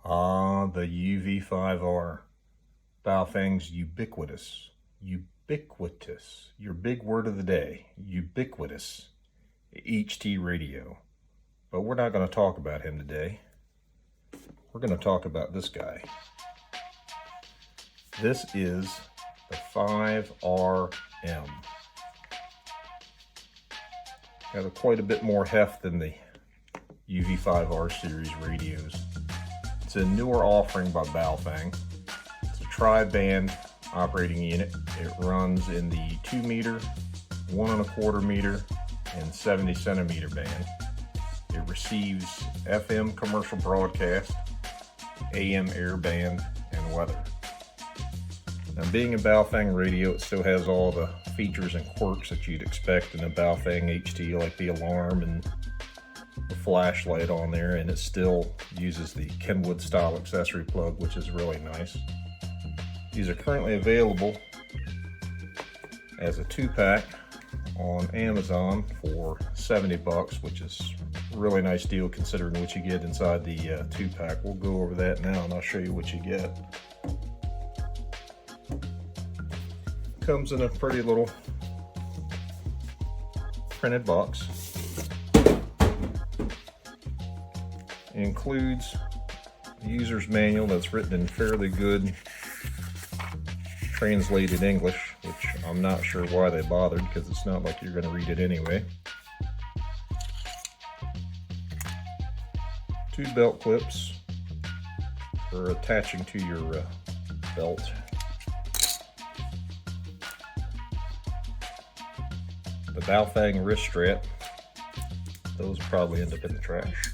Ah, the UV5R. Baofeng's ubiquitous. Your big word of the day. Ubiquitous HT radio. But we're not going to talk about him today. We're going to talk about this guy. This is the 5RM. Got quite a bit more heft than the UV5R series radios. It's a newer offering by Baofeng. It's a tri-band operating unit. It runs in the 2 meter, 1 1/4 meter, and 70 centimeter band. It receives FM commercial broadcast, AM airband, and weather. Now, being a Baofeng radio, it still has all the features and quirks that you'd expect in a Baofeng HT, like the alarm and the flashlight on there, and it still uses the Kenwood style accessory plug, which is really nice. These are currently available as a 2-pack on Amazon for $70, which is a really nice deal considering what you get inside the 2-pack. We'll go over that now and I'll show you what you get. Comes in a pretty little printed box. It includes a user's manual that's written in fairly good translated English, which I'm not sure why they bothered because it's not like you're going to read it anyway. 2 belt clips for attaching to your belt. The Baofeng wrist strap. Those probably end up in the trash.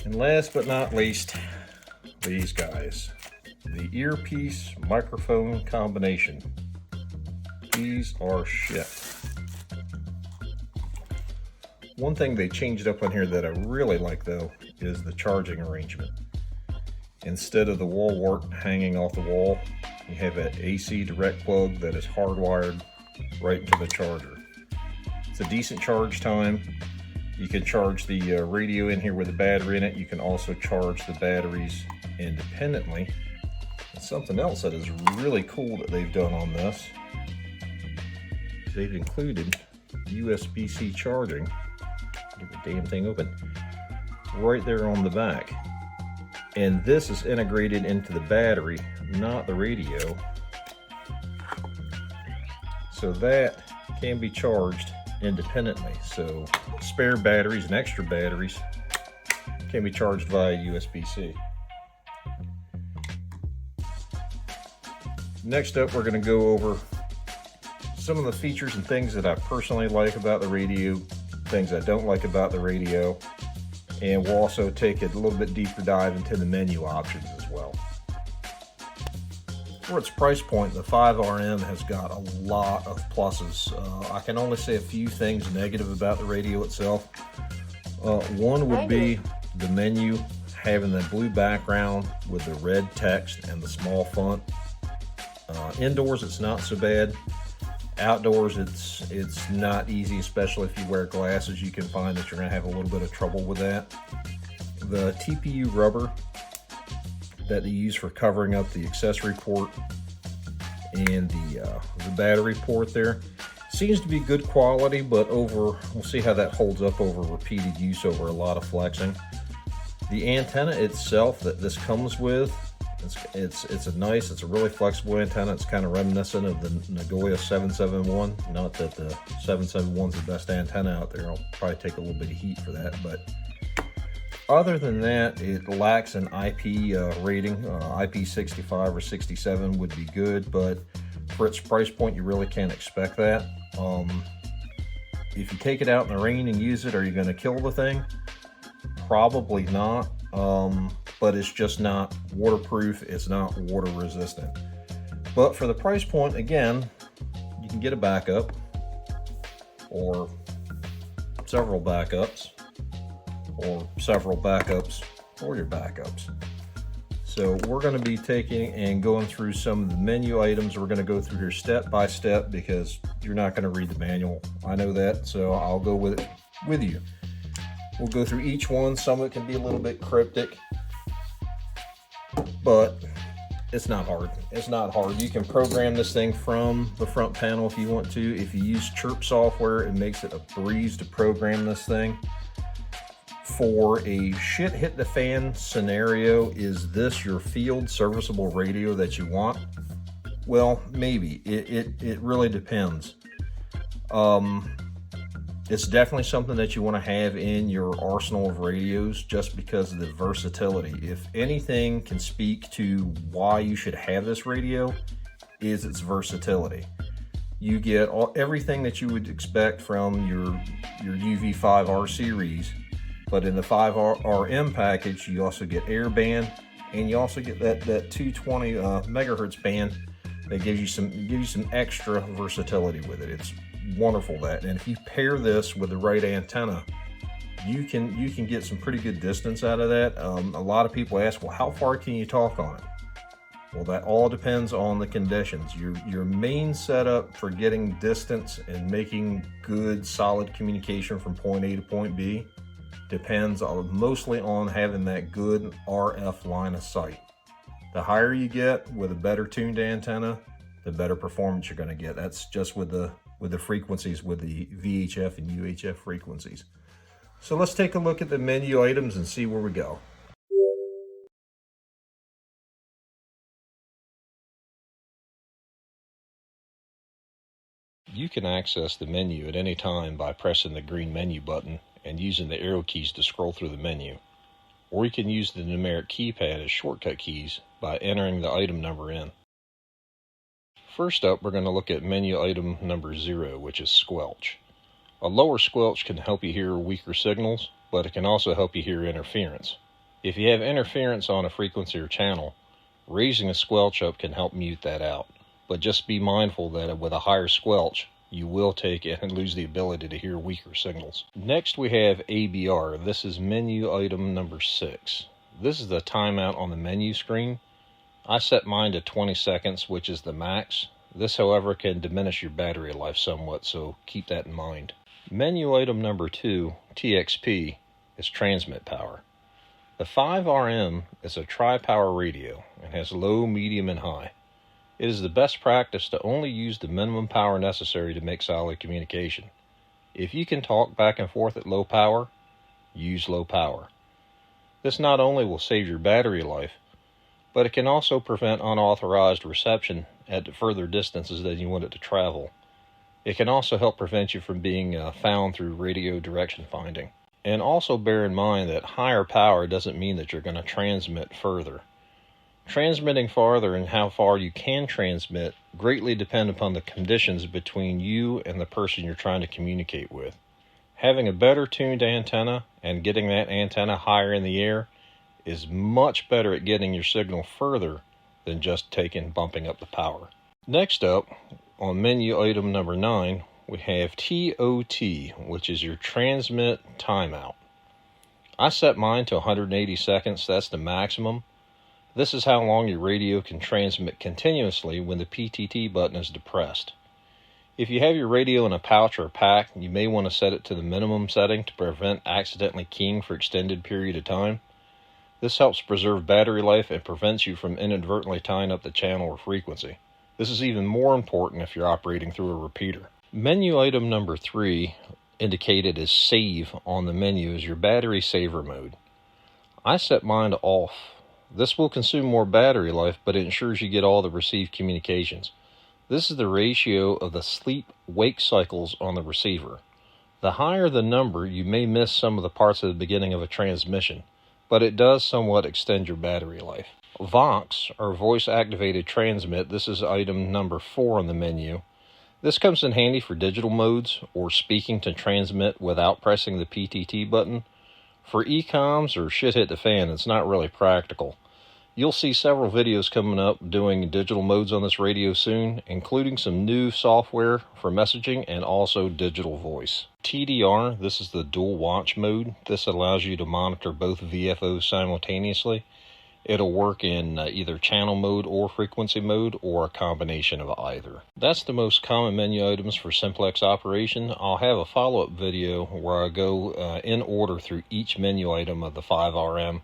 And last but not least, these guys. The earpiece microphone combination. These are shit. One thing they changed up on here that I really like though is the charging arrangement. Instead of the wall wart hanging off the wall, you have an AC direct plug that is hardwired right into the charger. It's a decent charge time. You can charge the radio in here with a battery in it. You can also charge the batteries independently. And something else that is really cool that they've done on this, they've included USB-C charging. Get the damn thing open. Right there on the back. And this is integrated into the battery, not the radio. So that can be charged independently. So spare batteries and extra batteries can be charged via USB-C. Next up, we're going to go over some of the features and things that I personally like about the radio, things I don't like about the radio, and we'll also take a little bit deeper dive into the menu options as well. For its price point, the 5RM has got a lot of pluses. I can only say a few things negative about the radio itself. One would be the menu having the blue background with the red text and the small font. Indoors, it's not so bad. Outdoors, it's not easy, especially if you wear glasses. You can find that you're going to have a little bit of trouble with that. The TPU rubber that they use for covering up the accessory port and the battery port there seems to be good quality, but we'll see how that holds up over repeated use over a lot of flexing. The antenna itself that this comes with, it's a really flexible antenna. It's kind of reminiscent of the Nagoya 771. Not that the 771 is the best antenna out there. I'll probably take a little bit of heat for that, but other than that, it lacks an IP rating. IP65 or 67 would be good, but for its price point, you really can't expect that. If you take it out in the rain and use it, are you going to kill the thing? Probably not, but it's just not waterproof. It's not water resistant. But for the price point, again, you can get a backup or several backups, or several backups for your backups. So we're going to be taking and going through some of the menu items. We're going to go through here step by step because you're not going to read the manual. I know that, so I'll go with it with you. We'll go through each one. Some of it can be a little bit cryptic, but it's not hard. It's not hard. You can program this thing from the front panel if you want to. If you use Chirp software, it makes it a breeze to program this thing. For a shit hit the fan scenario, is this your field serviceable radio that you want? Well, maybe. It really depends. It's definitely something that you want to have in your arsenal of radios just because of the versatility. If anything can speak to why you should have this radio, is its versatility. You get everything that you would expect from your UV5R series, but in the 5RM package, you also get airband, and you also get that 220 megahertz band that gives you some extra versatility with it. It's wonderful that, and if you pair this with the right antenna, you can get some pretty good distance out of that. A lot of people ask, well, how far can you talk on it? Well, that all depends on the conditions. Your main setup for getting distance and making good solid communication from point A to point B depends mostly on having that good RF line of sight. The higher you get with a better tuned antenna, the better performance you're going to get. That's just with the frequencies, with the VHF and UHF frequencies. So let's take a look at the menu items and see where we go. You can access the menu at any time by pressing the green menu button and using the arrow keys to scroll through the menu. Or you can use the numeric keypad as shortcut keys by entering the item number in. First up, we're going to look at menu item number 0, which is squelch. A lower squelch can help you hear weaker signals, but it can also help you hear interference. If you have interference on a frequency or channel, raising the squelch up can help mute that out. But just be mindful that with a higher squelch, you will take it and lose the ability to hear weaker signals. Next we have ABR. This is menu item number 6. This is the timeout on the menu screen. I set mine to 20 seconds, which is the max. This, however, can diminish your battery life somewhat, so keep that in mind. Menu item number 2, TXP, is transmit power. The 5RM is a tri-power radio and has low, medium, and high. It is the best practice to only use the minimum power necessary to make solid communication. If you can talk back and forth at low power, use low power. This not only will save your battery life, but it can also prevent unauthorized reception at further distances than you want it to travel. It can also help prevent you from being found through radio direction finding. And also bear in mind that higher power doesn't mean that you're going to transmit further. Transmitting farther and how far you can transmit greatly depend upon the conditions between you and the person you're trying to communicate with. Having a better tuned antenna and getting that antenna higher in the air is much better at getting your signal further than just bumping up the power. Next up, on menu item number 9, we have TOT, which is your transmit timeout. I set mine to 180 seconds, that's the maximum. This is how long your radio can transmit continuously when the PTT button is depressed. If you have your radio in a pouch or a pack, you may want to set it to the minimum setting to prevent accidentally keying for extended period of time. This helps preserve battery life and prevents you from inadvertently tying up the channel or frequency. This is even more important if you're operating through a repeater. Menu item number 3, indicated as save on the menu, is your battery saver mode. I set mine to off. This will consume more battery life, but it ensures you get all the received communications. This is the ratio of the sleep-wake cycles on the receiver. The higher the number, you may miss some of the parts of the beginning of a transmission, but it does somewhat extend your battery life. Vox, or voice-activated transmit, this is item number 4 on the menu. This comes in handy for digital modes or speaking to transmit without pressing the PTT button. For e-coms or shit hit the fan, it's not really practical. You'll see several videos coming up doing digital modes on this radio soon, including some new software for messaging and also digital voice. TDR, this is the dual watch mode. This allows you to monitor both VFOs simultaneously. It'll work in either channel mode or frequency mode, or a combination of either. That's the most common menu items for simplex operation. I'll have a follow-up video where I go in order through each menu item of the 5RM,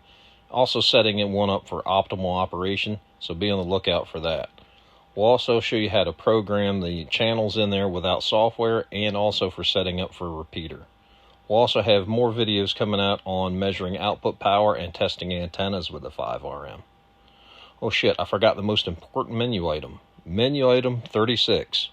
also setting one up for optimal operation, so be on the lookout for that. We'll also show you how to program the channels in there without software, and also for setting up for a repeater. We'll also have more videos coming out on measuring output power and testing antennas with the 5RM. Oh shit, I forgot the most important menu item. Menu item 36.